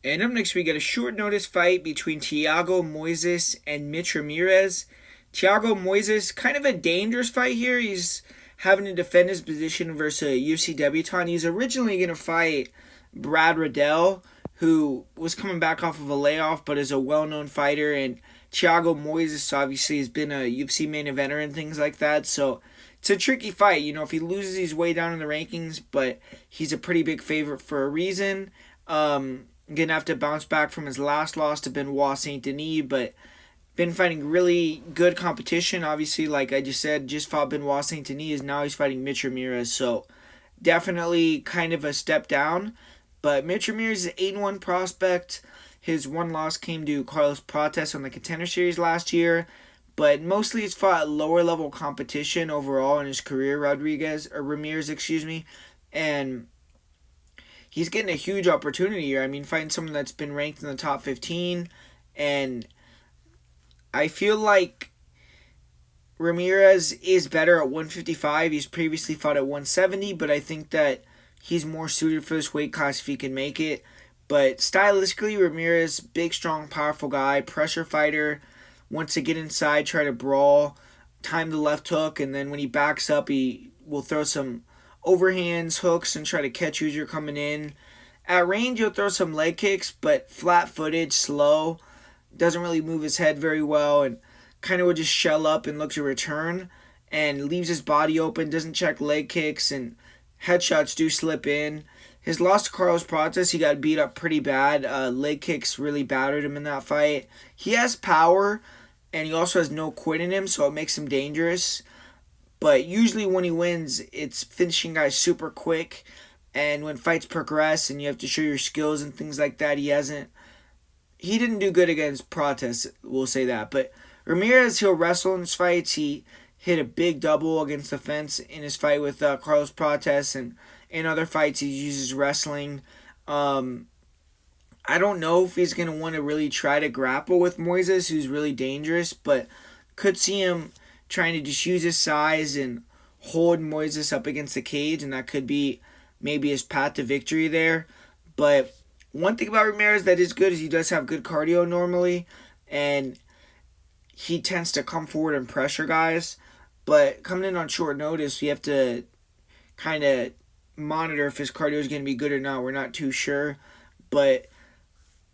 And up next, we get a short notice fight between Thiago Moises and Mitch Ramirez. Thiago Moises, kind of a dangerous fight here. He's having to defend his position versus a UFC debutant. He's originally going to fight Brad Riddell, who was coming back off of a layoff but is a well known fighter. And Thiago Moises obviously has been a UFC main eventer and things like that. So it's a tricky fight. You know, if he loses, he's way down in the rankings, but he's a pretty big favorite for a reason. Gonna have to bounce back from his last loss to Benoit Saint Denis, but been fighting really good competition. Obviously, like I just said, just fought Benoit Saint Denis. Now he's fighting Mitch Ramirez, so definitely kind of a step down. But Mitch Ramirez is an 8-1 prospect. His one loss came to Carlos Prates on the Contender Series last year, but mostly he's fought lower level competition overall in his career. Ramirez, and he's getting a huge opportunity here. I mean, fighting someone that's been ranked in the top 15, and I feel like Ramirez is better at 155. He's previously fought at 170, but I think that he's more suited for this weight class if he can make it. But stylistically, Ramirez, big, strong, powerful guy, pressure fighter, wants to get inside, try to brawl, time the left hook, and then when he backs up, he will throw some overhands, hooks, and try to catch you as you're coming in. At range, he'll throw some leg kicks, but flat-footed, slow, doesn't really move his head very well, and kind of will just shell up and look to return, and leaves his body open, doesn't check leg kicks, and headshots do slip in. His loss to Carlos Prates, he got beat up pretty bad. Leg kicks really battered him in that fight. He has power, and he also has no quit in him, so it makes him dangerous. But usually when he wins, it's finishing guys super quick. And when fights progress and you have to show your skills and things like that, he didn't do good against Prates, we'll say that. But Ramirez, he'll wrestle in his fights. He hit a big double against the fence in his fight with Carlos Prates, and in other fights he uses wrestling. I don't know if he's going to want to really try to grapple with Moises, who's really dangerous, but could see him trying to just use his size and hold Moises up against the cage, and that could be maybe his path to victory there. But one thing about Ramirez that is good is he does have good cardio normally, and he tends to come forward and pressure guys. But coming in on short notice, we have to kind of monitor if his cardio is going to be good or not. We're not too sure. But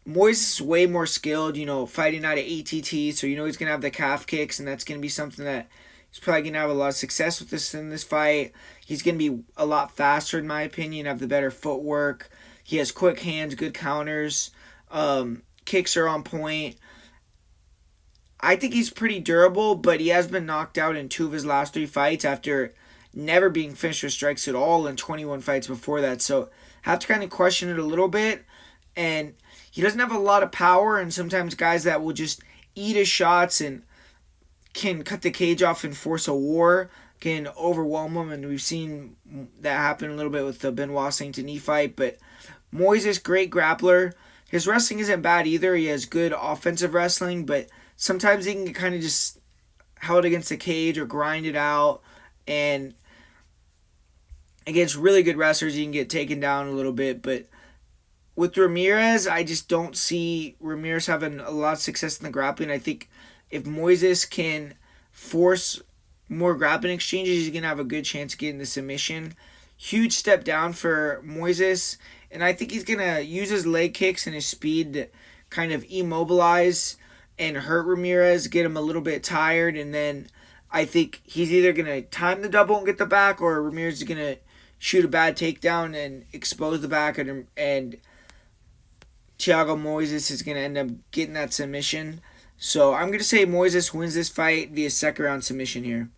Moises is way more skilled, fighting out of ATT, so he's going to have the calf kicks, and that's going to be something that he's probably going to have a lot of success with this in this fight. He's going to be a lot faster, in my opinion, have the better footwork. He has quick hands, good counters. Kicks are on point. I think he's pretty durable, but he has been knocked out in 2 of his last 3 fights after never being finished with strikes at all in 21 fights before that. So have to kind of question it a little bit. And he doesn't have a lot of power, and sometimes guys that will just eat his shots and can cut the cage off and force a war can overwhelm him, and we've seen that happen a little bit with the Benoit Saint Denis fight. But Moises, great grappler. His wrestling isn't bad either. He has good offensive wrestling, but sometimes he can kind of just held against the cage or grind it out, and against really good wrestlers, he can get taken down a little bit. But with Ramirez, I just don't see Ramirez having a lot of success in the grappling. I think if Moises can force more grappling exchanges, he's going to have a good chance of getting the submission. Huge step down for Moises, and I think he's going to use his leg kicks and his speed to kind of immobilize and hurt Ramirez, get him a little bit tired, and then I think he's either going to time the double and get the back, or Ramirez is going to shoot a bad takedown and expose the back, and Thiago Moises is going to end up getting that submission. So I'm going to say Moises wins this fight via second round submission here.